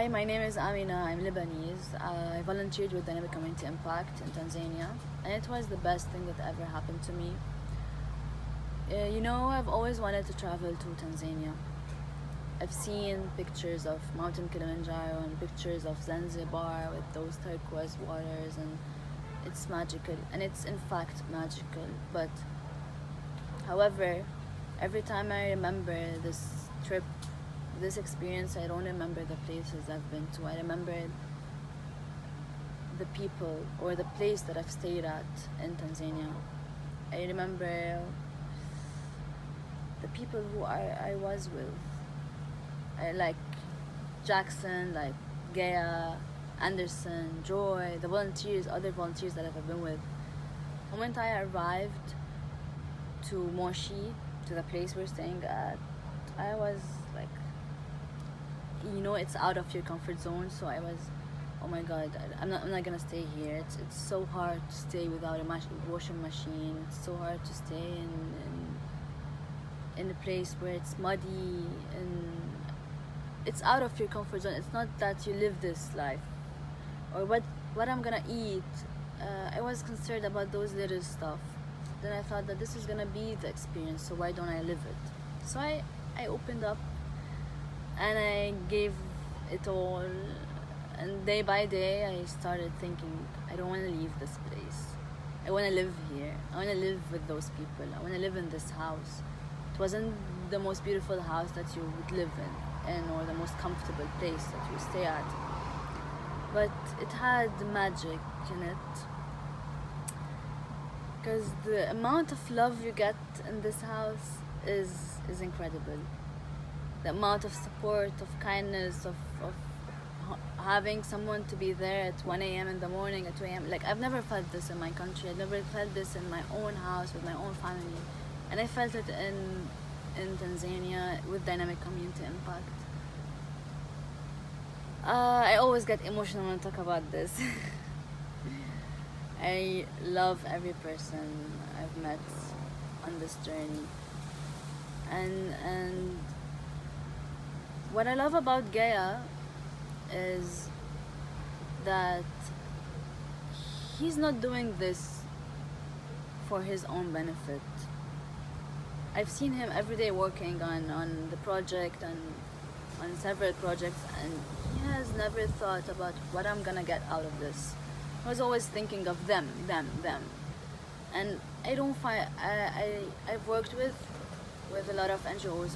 Hi, my name is Amina. I'm Lebanese. I volunteered with Dynamic Community Impact in Tanzania, and it was the best thing that ever happened to me. I've always wanted to travel to Tanzania. I've seen pictures of Mountain Kilimanjaro and pictures of Zanzibar with those turquoise waters, and it's magical, and it's in fact magical. But however, every time I remember this trip, this experience, I don't remember the places I've been to. I remember the people or the place that I've stayed at in Tanzania. I remember the people who I was with. I like Jackson, like Gaya, Anderson, Joy, the volunteers, other volunteers that I've been with. The moment I arrived to Moshi, to the place we're staying at, I was like, it's out of your comfort zone. So I was, oh my god, I'm not gonna stay here. It's so hard to stay without a washing machine. It's so hard to stay in a place where it's muddy, and it's out of your comfort zone. It's not that you live this life or what I'm gonna eat. I was concerned about those little stuff. Then I thought that this is gonna be the experience, so why don't I live it? So I opened up and I gave it all, and day by day I started thinking, I don't want to leave this place. I want to live here. I want to live with those people. I want to live in this house. It wasn't the most beautiful house that you would live in or the most comfortable place that you stay at, but it had magic in it, because the amount of love you get in this house is incredible. The amount of support, of kindness, of having someone to be there at 1 a.m. in the morning, at 2 a.m. Like, I've never felt this in my country. I've never felt this in my own house with my own family, and I felt it in Tanzania with Dynamic Community Impact. I always get emotional when I talk about this. I love every person I've met on this journey, and what I love about Gaya is that he's not doing this for his own benefit. I've seen him every day working on the project and on several projects, and he has never thought about what I'm gonna get out of this. I was always thinking of them. And I don't find, I've worked with a lot of NGOs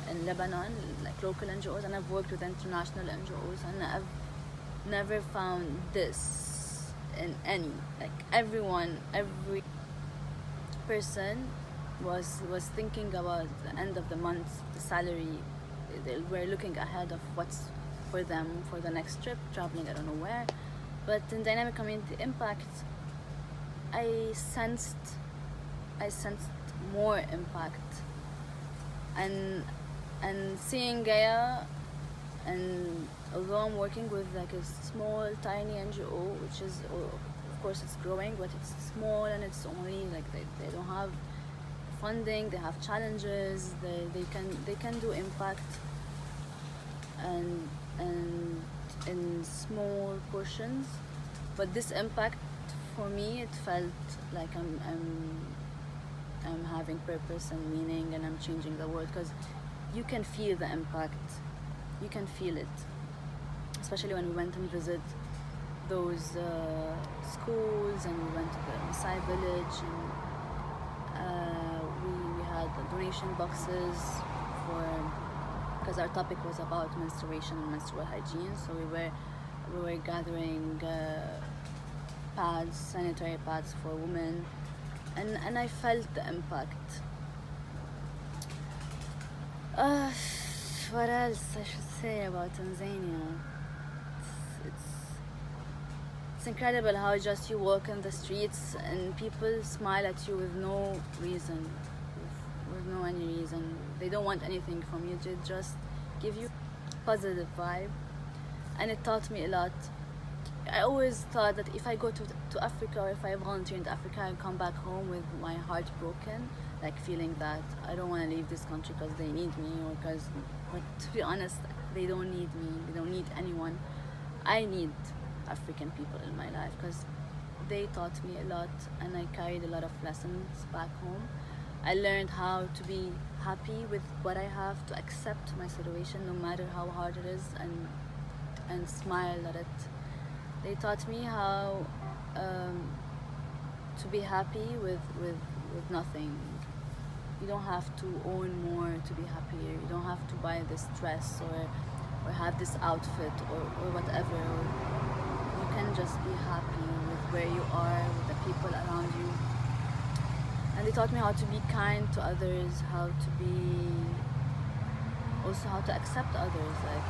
in Lebanon, like local NGOs, and I've worked with international NGOs, and I've never found this in any. Like, every person was thinking about the end of the month, the salary. They were looking ahead of what's for them for the next trip, traveling I don't know where. But in Dynamic Community Impact, I sensed more impact, and seeing Gaya, and although I'm working with like a small tiny NGO, which is, of course it's growing, but it's small, and it's only like they don't have funding, they have challenges, they can do impact and in small portions, but this impact, for me, it felt like I'm having purpose and meaning, and I'm changing the world, because you can feel the impact. You can feel it, especially when we went and visit those schools, and we went to the Masai village, and we had donation boxes because our topic was about menstruation and menstrual hygiene. So we were gathering pads, sanitary pads for women, and I felt the impact. What else I should say about Tanzania? It's incredible how just you walk in the streets and people smile at you with no reason, with no any reason. They don't want anything from you. They just give you positive vibe, and it taught me a lot. I always thought that if I go to Africa, or if I volunteer in Africa, I come back home with my heart broken, like feeling that I don't want to leave this country because they need me, or because, but to be honest, They don't need me, they don't need anyone. I need African people in my life because they taught me a lot, and I carried a lot of lessons back home. I learned how to be happy with what I have, to accept my situation no matter how hard it is, and smile at it. They taught me how to be happy with nothing. You don't have to own more to be happier. You don't have to buy this dress or have this outfit or whatever. You can just be happy with where you are, with the people around you. And they taught me how to be kind to others, how to accept others. Like,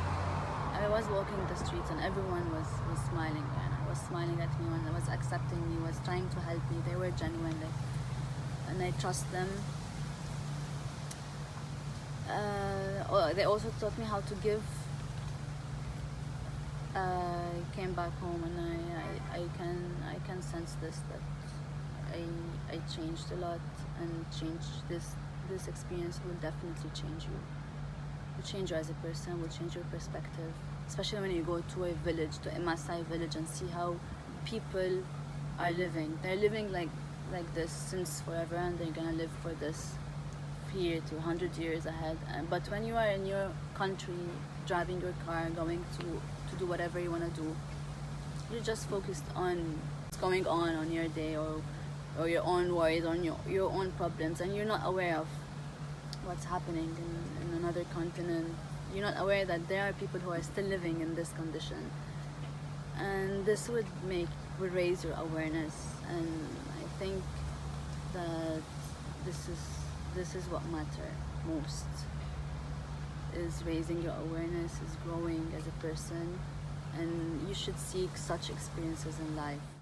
I was walking the streets and everyone was smiling, and I was smiling at me, and I was accepting me, was trying to help me. They were genuine, like, and I trust them. They also taught me how to give. I came back home and I can sense this, that I changed a lot, and this experience will definitely change you. Will change you as a person, will change your perspective, especially when you go to a village, to a Maasai village, and see how people are living. They're living like this since forever, and they're gonna live for this here to 100 years ahead. But when you are in your country, driving your car, going to do whatever you want to do, you're just focused on what's going on your day, or your own worries, or your own problems, and you're not aware of what's happening in another continent. You're not aware that there are people who are still living in this condition, and this would raise your awareness. And I think that this is what matters most, is raising your awareness, is growing as a person, and you should seek such experiences in life.